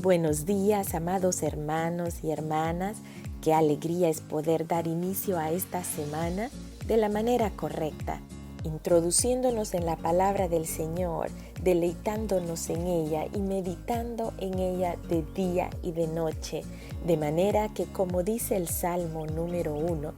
buenos días, amados hermanos y hermanas. Qué alegría es poder dar inicio a esta semana de la manera correcta, introduciéndonos en la palabra del Señor, deleitándonos en ella y meditando en ella de día y de noche, de manera que, como dice el Salmo número 1,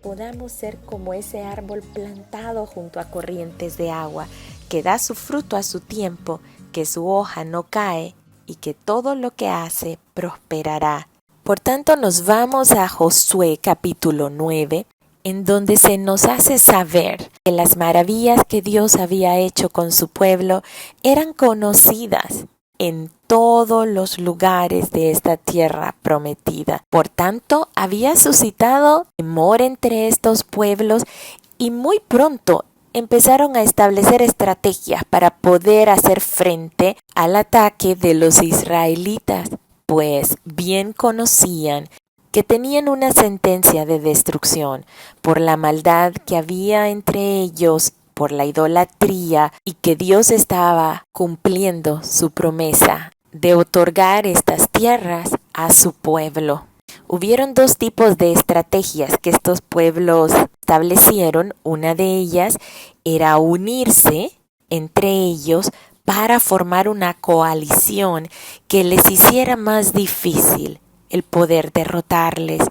podamos ser como ese árbol plantado junto a corrientes de agua, que da su fruto a su tiempo, que su hoja no cae y que todo lo que hace prosperará. Por tanto, nos vamos a Josué capítulo 9, en donde se nos hace saber que las maravillas que Dios había hecho con su pueblo eran conocidas en todos los lugares de esta tierra prometida. Por tanto, había suscitado temor entre estos pueblos y muy pronto empezaron a establecer estrategias para poder hacer frente al ataque de los israelitas, pues bien conocían que tenían una sentencia de destrucción por la maldad que había entre ellos, por la idolatría, y que Dios estaba cumpliendo su promesa de otorgar estas tierras a su pueblo. Hubieron dos tipos de estrategias que estos pueblos establecieron. Una de ellas era unirse entre ellos para formar una coalición que les hiciera más difícil el poder derrotarles.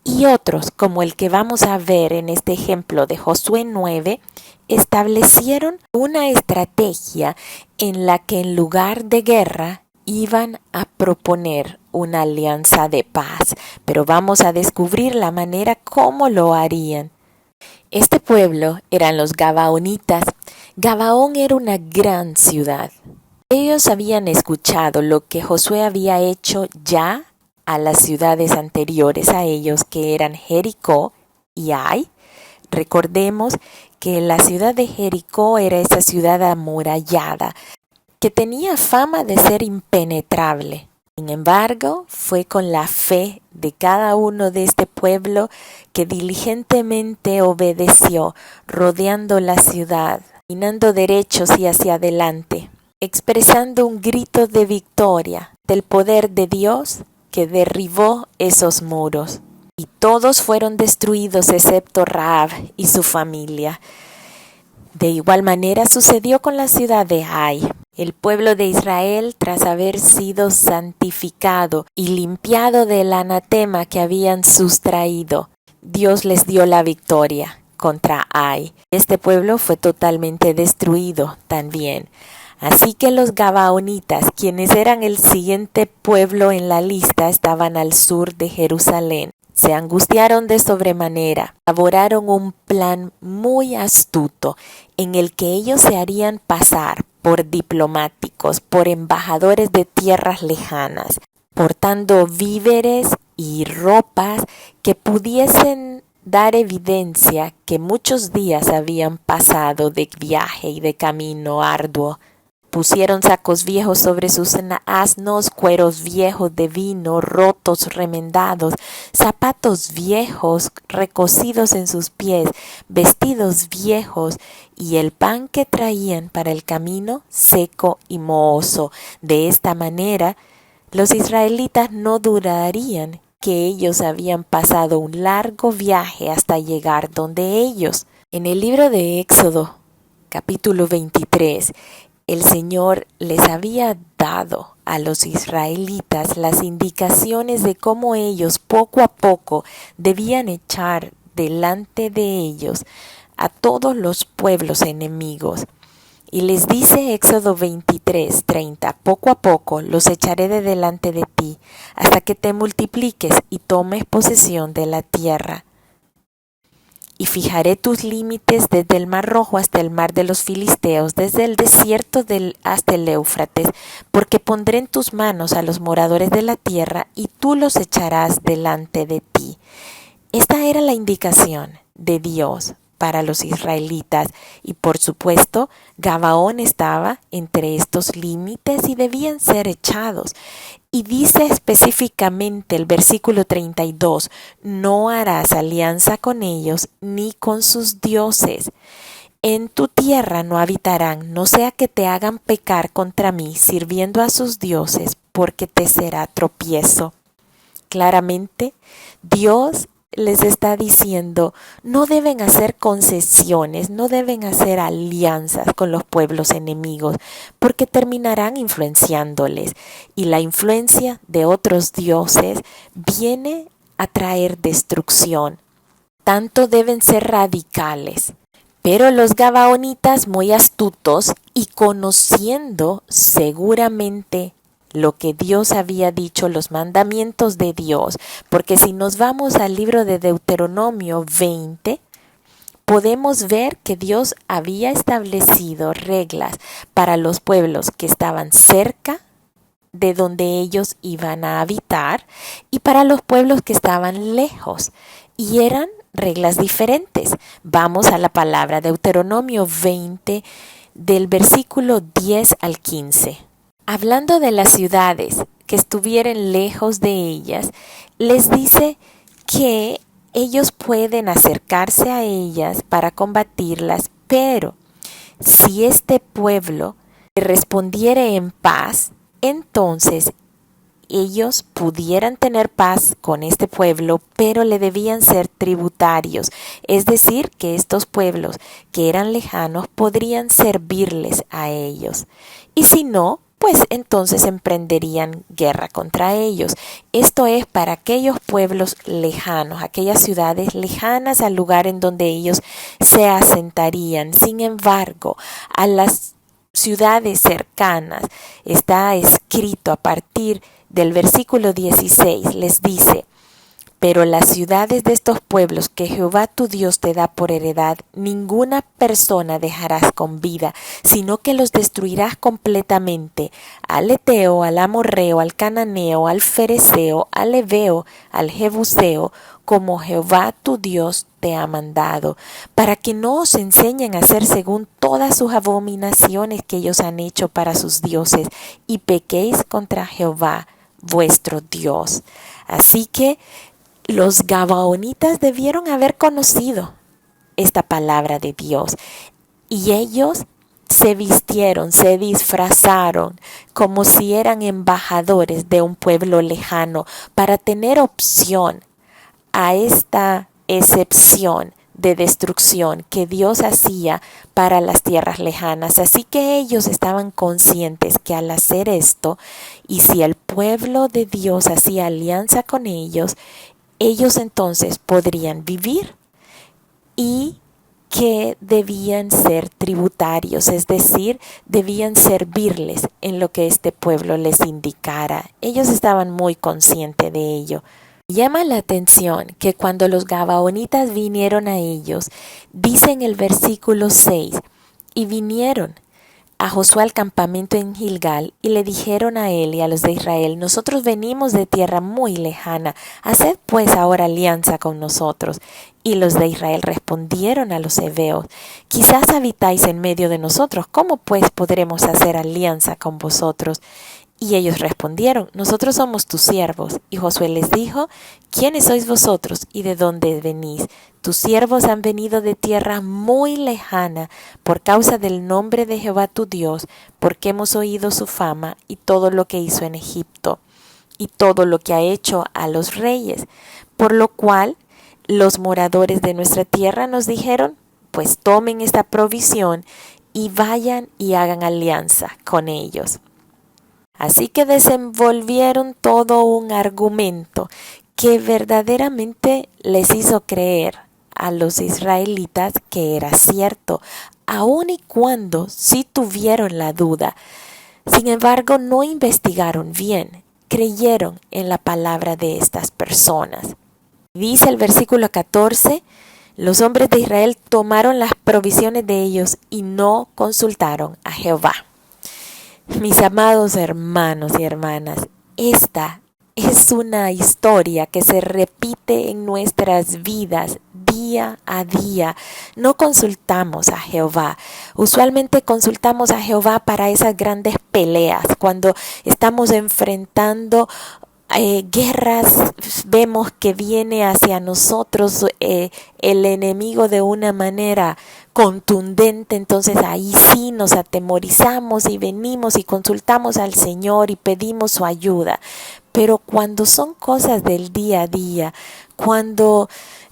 Y otros, como el que vamos a ver en este ejemplo de Josué 9, establecieron una estrategia en la que en lugar de guerra iban a proponer una alianza de paz, pero vamos a descubrir la manera cómo lo harían. Este pueblo eran los Gabaonitas. Gabaón era una gran ciudad. Ellos habían escuchado lo que Josué había hecho ya a las ciudades anteriores a ellos, que eran Jericó y Ai. Recordemos que la ciudad de Jericó era esa ciudad amurallada, que tenía fama de ser impenetrable. Sin embargo, fue con la fe de cada uno de este pueblo que diligentemente obedeció, rodeando la ciudad, caminando derechos y hacia adelante, expresando un grito de victoria del poder de Dios que derribó esos muros. Y todos fueron destruidos excepto Rahab y su familia. De igual manera sucedió con la ciudad de Ai. El pueblo de Israel, tras haber sido santificado y limpiado del anatema que habían sustraído, Dios les dio la victoria contra Ai. Este pueblo fue totalmente destruido también. Así que los Gabaonitas, quienes eran el siguiente pueblo en la lista, estaban al sur de Jerusalén. Se angustiaron de sobremanera, elaboraron un plan muy astuto en el que ellos se harían pasar por diplomáticos, por embajadores de tierras lejanas, portando víveres y ropas que pudiesen dar evidencia que muchos días habían pasado de viaje y de camino arduo. Pusieron sacos viejos sobre sus asnos, cueros viejos de vino, rotos, remendados, zapatos viejos, recocidos en sus pies, vestidos viejos, y el pan que traían para el camino seco y mohoso. De esta manera, los israelitas no dudarían que ellos habían pasado un largo viaje hasta llegar donde ellos. En el libro de Éxodo, capítulo 23, el Señor les había dado a los israelitas las indicaciones de cómo ellos poco a poco debían echar delante de ellos a todos los pueblos enemigos. Y les dice Éxodo 23:30, poco a poco los echaré de delante de ti, hasta que te multipliques y tomes posesión de la tierra. Y fijaré tus límites desde el mar Rojo hasta el mar de los Filisteos, desde el desierto hasta el Éufrates, porque pondré en tus manos a los moradores de la tierra, y tú los echarás delante de ti. Esta era la indicación de Dios para los israelitas, y por supuesto, Gabaón estaba entre estos límites y debían ser echados. Y dice específicamente el versículo 32, no harás alianza con ellos ni con sus dioses. En tu tierra no habitarán, no sea que te hagan pecar contra mí, sirviendo a sus dioses, porque te será tropiezo. Claramente, Dios les está diciendo, no deben hacer concesiones, no deben hacer alianzas con los pueblos enemigos, porque terminarán influenciándoles. Y la influencia de otros dioses viene a traer destrucción. Tanto deben ser radicales. Pero los gabaonitas, muy astutos y conociendo seguramente lo que Dios había dicho, los mandamientos de Dios, porque si nos vamos al libro de Deuteronomio 20, podemos ver que Dios había establecido reglas para los pueblos que estaban cerca de donde ellos iban a habitar y para los pueblos que estaban lejos, y eran reglas diferentes. Vamos a la palabra Deuteronomio 20 del versículo 10 al 15. Hablando de las ciudades que estuvieran lejos de ellas, les dice que ellos pueden acercarse a ellas para combatirlas, pero si este pueblo respondiere en paz, entonces ellos pudieran tener paz con este pueblo, pero le debían ser tributarios, es decir, que estos pueblos que eran lejanos podrían servirles a ellos. Y si no, pues entonces emprenderían guerra contra ellos. Esto es para aquellos pueblos lejanos, aquellas ciudades lejanas al lugar en donde ellos se asentarían. Sin embargo, a las ciudades cercanas está escrito a partir del versículo 16, les dice: pero las ciudades de estos pueblos que Jehová tu Dios te da por heredad, ninguna persona dejarás con vida, sino que los destruirás completamente: al Eteo, al Amorreo, al Cananeo, al Fereceo, al Heveo, al Jebuseo, como Jehová tu Dios te ha mandado, para que no os enseñen a hacer según todas sus abominaciones que ellos han hecho para sus dioses, y pequéis contra Jehová vuestro Dios. Así que los gabaonitas debieron haber conocido esta palabra de Dios, y ellos se vistieron, se disfrazaron como si eran embajadores de un pueblo lejano para tener opción a esta excepción de destrucción que Dios hacía para las tierras lejanas. Así que ellos estaban conscientes que al hacer esto, y si el pueblo de Dios hacía alianza con ellos entonces podrían vivir, y que debían ser tributarios, es decir, debían servirles en lo que este pueblo les indicara. Ellos estaban muy conscientes de ello. Llama la atención que cuando los gabaonitas vinieron a ellos, dice en el versículo 6, y vinieron a Josué al campamento en Gilgal, y le dijeron a él y a los de Israel: nosotros venimos de tierra muy lejana, haced pues ahora alianza con nosotros. Y los de Israel respondieron a los heveos: quizás habitáis en medio de nosotros, ¿cómo pues podremos hacer alianza con vosotros? Y ellos respondieron: nosotros somos tus siervos. Y Josué les dijo: ¿quiénes sois vosotros y de dónde venís? Tus siervos han venido de tierra muy lejana por causa del nombre de Jehová tu Dios, porque hemos oído su fama y todo lo que hizo en Egipto y todo lo que ha hecho a los reyes. Por lo cual los moradores de nuestra tierra nos dijeron: pues tomen esta provisión y vayan y hagan alianza con ellos. Así que desenvolvieron todo un argumento que verdaderamente les hizo creer a los israelitas que era cierto, aun y cuando sí tuvieron la duda. Sin embargo, no investigaron bien, creyeron en la palabra de estas personas. Dice el versículo 14, los hombres de Israel tomaron las provisiones de ellos y no consultaron a Jehová. Mis amados hermanos y hermanas, esta es una historia que se repite en nuestras vidas día a día. No consultamos a Jehová. Usualmente consultamos a Jehová para esas grandes peleas, cuando estamos enfrentando guerras, vemos que viene hacia nosotros el enemigo de una manera contundente, entonces ahí sí nos atemorizamos y venimos y consultamos al Señor y pedimos su ayuda. Pero cuando son cosas del día a día, cuando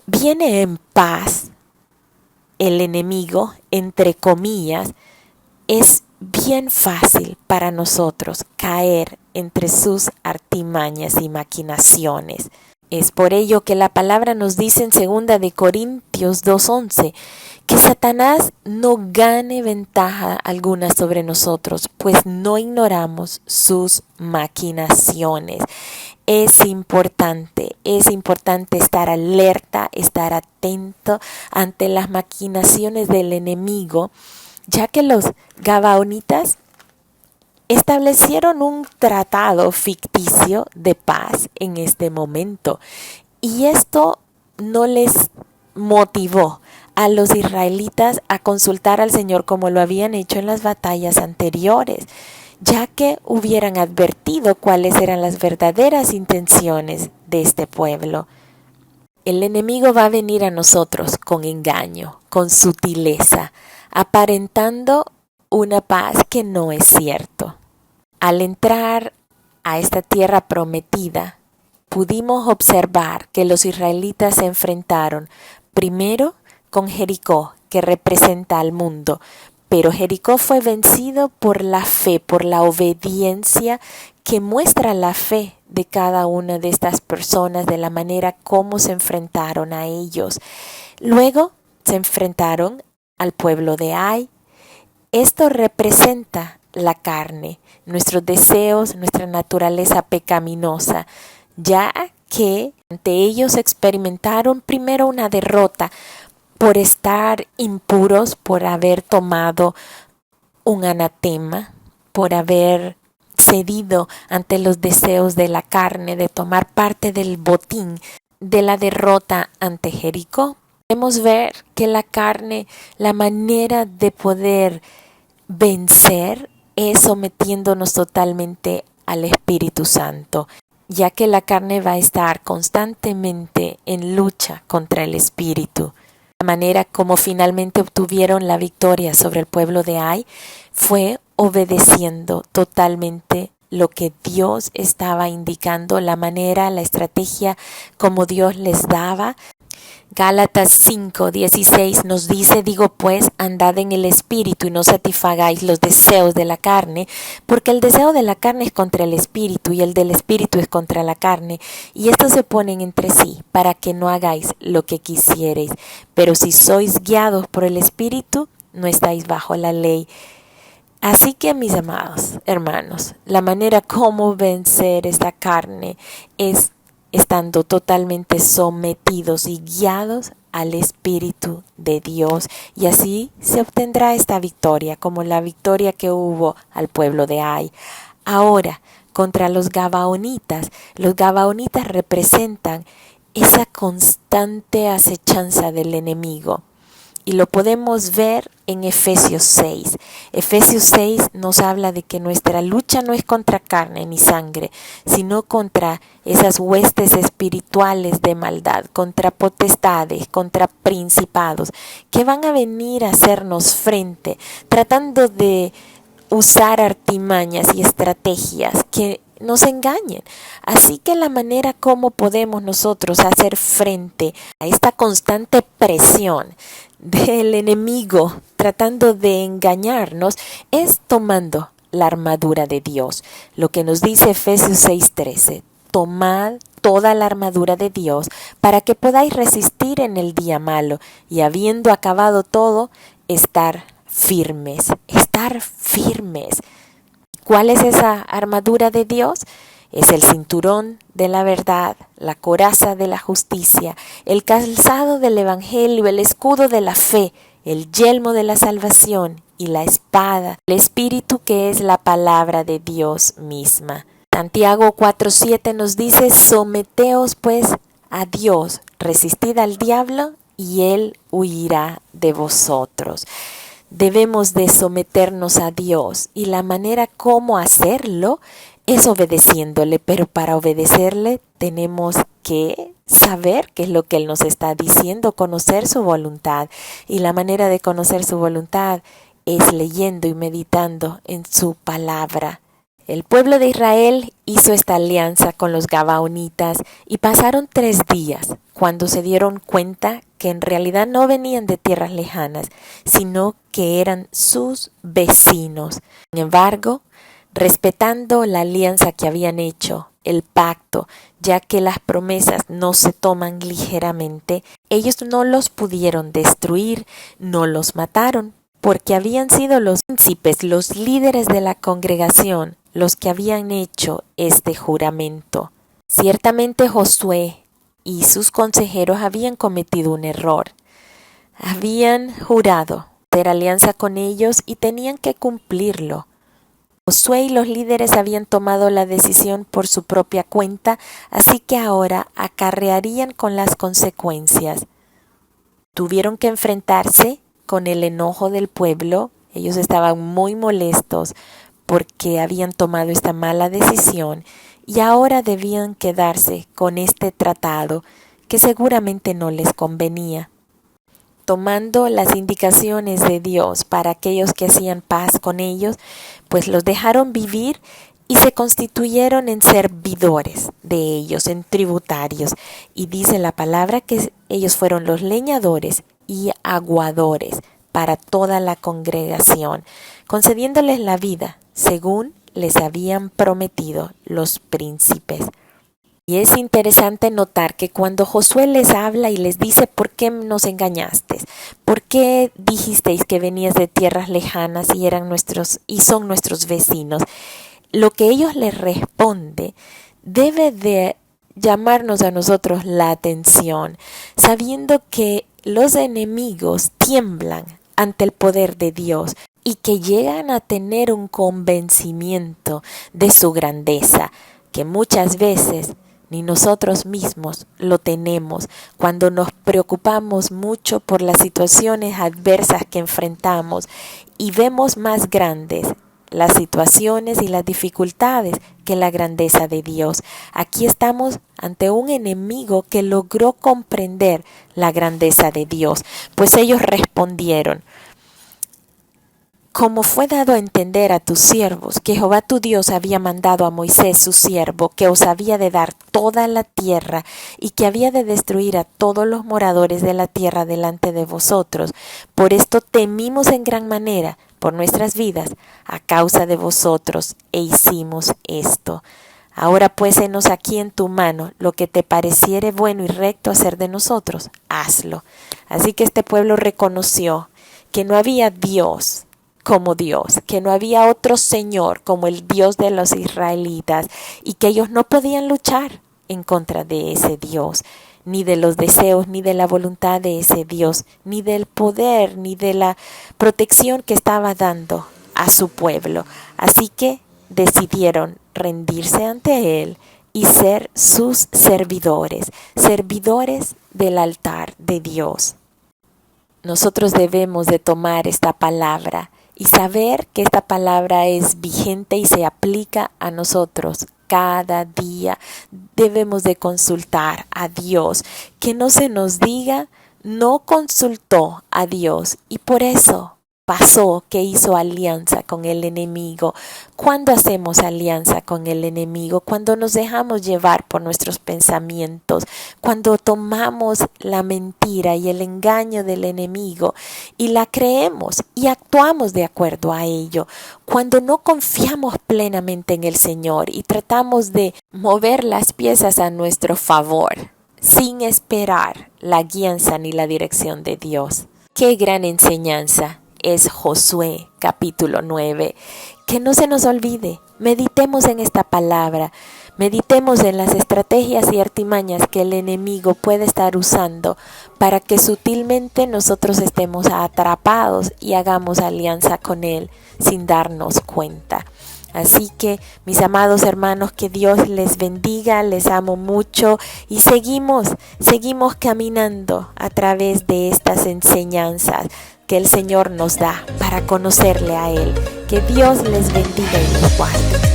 viene en paz el enemigo, entre comillas, es bien fácil para nosotros caer entre sus artimañas y maquinaciones. Es por ello que la palabra nos dice en 2 Corintios 2:11 que Satanás no gane ventaja alguna sobre nosotros, pues no ignoramos sus maquinaciones. Es importante estar alerta, estar atento ante las maquinaciones del enemigo, ya que los gabaonitas establecieron un tratado ficticio de paz en este momento, y esto no les motivó a los israelitas a consultar al Señor como lo habían hecho en las batallas anteriores, ya que hubieran advertido cuáles eran las verdaderas intenciones de este pueblo. El enemigo va a venir a nosotros con engaño, con sutileza, aparentando una paz que no es cierto. Al entrar a esta tierra prometida, pudimos observar que los israelitas se enfrentaron primero con Jericó, que representa al mundo, pero Jericó fue vencido por la fe, por la obediencia que muestra la fe de cada una de estas personas, de la manera como se enfrentaron a ellos. Luego se enfrentaron al pueblo de Ai. Esto representa la carne, nuestros deseos, nuestra naturaleza pecaminosa, ya que ante ellos experimentaron primero una derrota por estar impuros, por haber tomado un anatema, por haber cedido ante los deseos de la carne, de tomar parte del botín de la derrota ante Jericó. Podemos ver que la carne, la manera de poder vencer es sometiéndonos totalmente al Espíritu Santo, ya que la carne va a estar constantemente en lucha contra el Espíritu. La manera como finalmente obtuvieron la victoria sobre el pueblo de Ai fue obedeciendo totalmente lo que Dios estaba indicando, la manera, la estrategia como Dios les daba. Gálatas 5:16 nos dice: digo pues, andad en el Espíritu y no satisfagáis los deseos de la carne, porque el deseo de la carne es contra el Espíritu y el del Espíritu es contra la carne, y estos se oponen entre sí, para que no hagáis lo que quisiereis. Pero si sois guiados por el Espíritu, no estáis bajo la ley. Así que, mis amados hermanos, la manera como vencer esta carne es estando totalmente sometidos y guiados al Espíritu de Dios, y así se obtendrá esta victoria, como la victoria que hubo al pueblo de Ai. Ahora, contra los gabaonitas representan esa constante acechanza del enemigo. Y lo podemos ver en Efesios 6. Efesios 6 nos habla de que nuestra lucha no es contra carne ni sangre, sino contra esas huestes espirituales de maldad, contra potestades, contra principados, que van a venir a hacernos frente, tratando de usar artimañas y estrategias que nos engañen. Así que la manera como podemos nosotros hacer frente a esta constante presión del enemigo tratando de engañarnos es tomando la armadura de Dios. Lo que nos dice Efesios 6:13: tomad toda la armadura de Dios para que podáis resistir en el día malo, y habiendo acabado todo, estar firmes. Estar firmes. ¿Cuál es esa armadura de Dios? Es el cinturón de la verdad, la coraza de la justicia, el calzado del evangelio, el escudo de la fe, el yelmo de la salvación y la espada, el espíritu, que es la palabra de Dios misma. Santiago 4:7 nos dice: someteos pues a Dios, resistid al diablo y él huirá de vosotros. Debemos de someternos a Dios, y la manera como hacerlo es obedeciéndole, pero para obedecerle tenemos que saber qué es lo que Él nos está diciendo, conocer su voluntad. Y la manera de conocer su voluntad es leyendo y meditando en su palabra. El pueblo de Israel hizo esta alianza con los gabaonitas y pasaron 3 días cuando se dieron cuenta que en realidad no venían de tierras lejanas, sino que eran sus vecinos. Sin embargo, respetando la alianza que habían hecho, el pacto, ya que las promesas no se toman ligeramente, ellos no los pudieron destruir, no los mataron, porque habían sido los príncipes, los líderes de la congregación, los que habían hecho este juramento. Ciertamente Josué y sus consejeros habían cometido un error. Habían jurado hacer alianza con ellos y tenían que cumplirlo. Josué y los líderes habían tomado la decisión por su propia cuenta, así que ahora acarrearían con las consecuencias. Tuvieron que enfrentarse con el enojo del pueblo. Ellos estaban muy molestos porque habían tomado esta mala decisión y ahora debían quedarse con este tratado que seguramente no les convenía. Tomando las indicaciones de Dios para aquellos que hacían paz con ellos, pues los dejaron vivir y se constituyeron en servidores de ellos, en tributarios. Y dice la palabra que ellos fueron los leñadores y aguadores para toda la congregación, concediéndoles la vida según les habían prometido los príncipes. Y es interesante notar que cuando Josué les habla y les dice ¿por qué nos engañaste? ¿Por qué dijisteis que venías de tierras lejanas y son nuestros vecinos? Lo que ellos les responde debe de llamarnos a nosotros la atención, sabiendo que los enemigos tiemblan ante el poder de Dios y que llegan a tener un convencimiento de su grandeza, que muchas veces ni nosotros mismos lo tenemos cuando nos preocupamos mucho por las situaciones adversas que enfrentamos y vemos más grandes las situaciones y las dificultades que la grandeza de Dios. Aquí estamos ante un enemigo que logró comprender la grandeza de Dios, pues ellos respondieron: como fue dado a entender a tus siervos que Jehová tu Dios había mandado a Moisés su siervo que os había de dar toda la tierra y que había de destruir a todos los moradores de la tierra delante de vosotros, por esto temimos en gran manera por nuestras vidas a causa de vosotros e hicimos esto. Ahora pues henos aquí en tu mano lo que te pareciere bueno y recto hacer de nosotros, hazlo. Así que este pueblo reconoció que no había Dios como Dios, que no había otro Señor como el Dios de los israelitas y que ellos no podían luchar en contra de ese Dios, ni de los deseos, ni de la voluntad de ese Dios, ni del poder, ni de la protección que estaba dando a su pueblo. Así que decidieron rendirse ante Él y ser sus servidores, servidores del altar de Dios. Nosotros debemos de tomar esta palabra y saber que esta palabra es vigente y se aplica a nosotros cada día. Debemos de consultar a Dios, que no se nos diga no consultó a Dios y por eso pasó que hizo alianza con el enemigo. ¿Cuándo hacemos alianza con el enemigo? Cuando nos dejamos llevar por nuestros pensamientos, cuando tomamos la mentira y el engaño del enemigo y la creemos y actuamos de acuerdo a ello, cuando no confiamos plenamente en el Señor y tratamos de mover las piezas a nuestro favor, sin esperar la guianza ni la dirección de Dios. ¡Qué gran enseñanza es Josué capítulo 9! Que no se nos olvide, meditemos en esta palabra, meditemos en las estrategias y artimañas que el enemigo puede estar usando para que sutilmente nosotros estemos atrapados y hagamos alianza con él sin darnos cuenta. Así que, mis amados hermanos, que Dios les bendiga, les amo mucho y seguimos caminando a través de estas enseñanzas que el Señor nos da para conocerle a Él. Que Dios les bendiga y los guarde.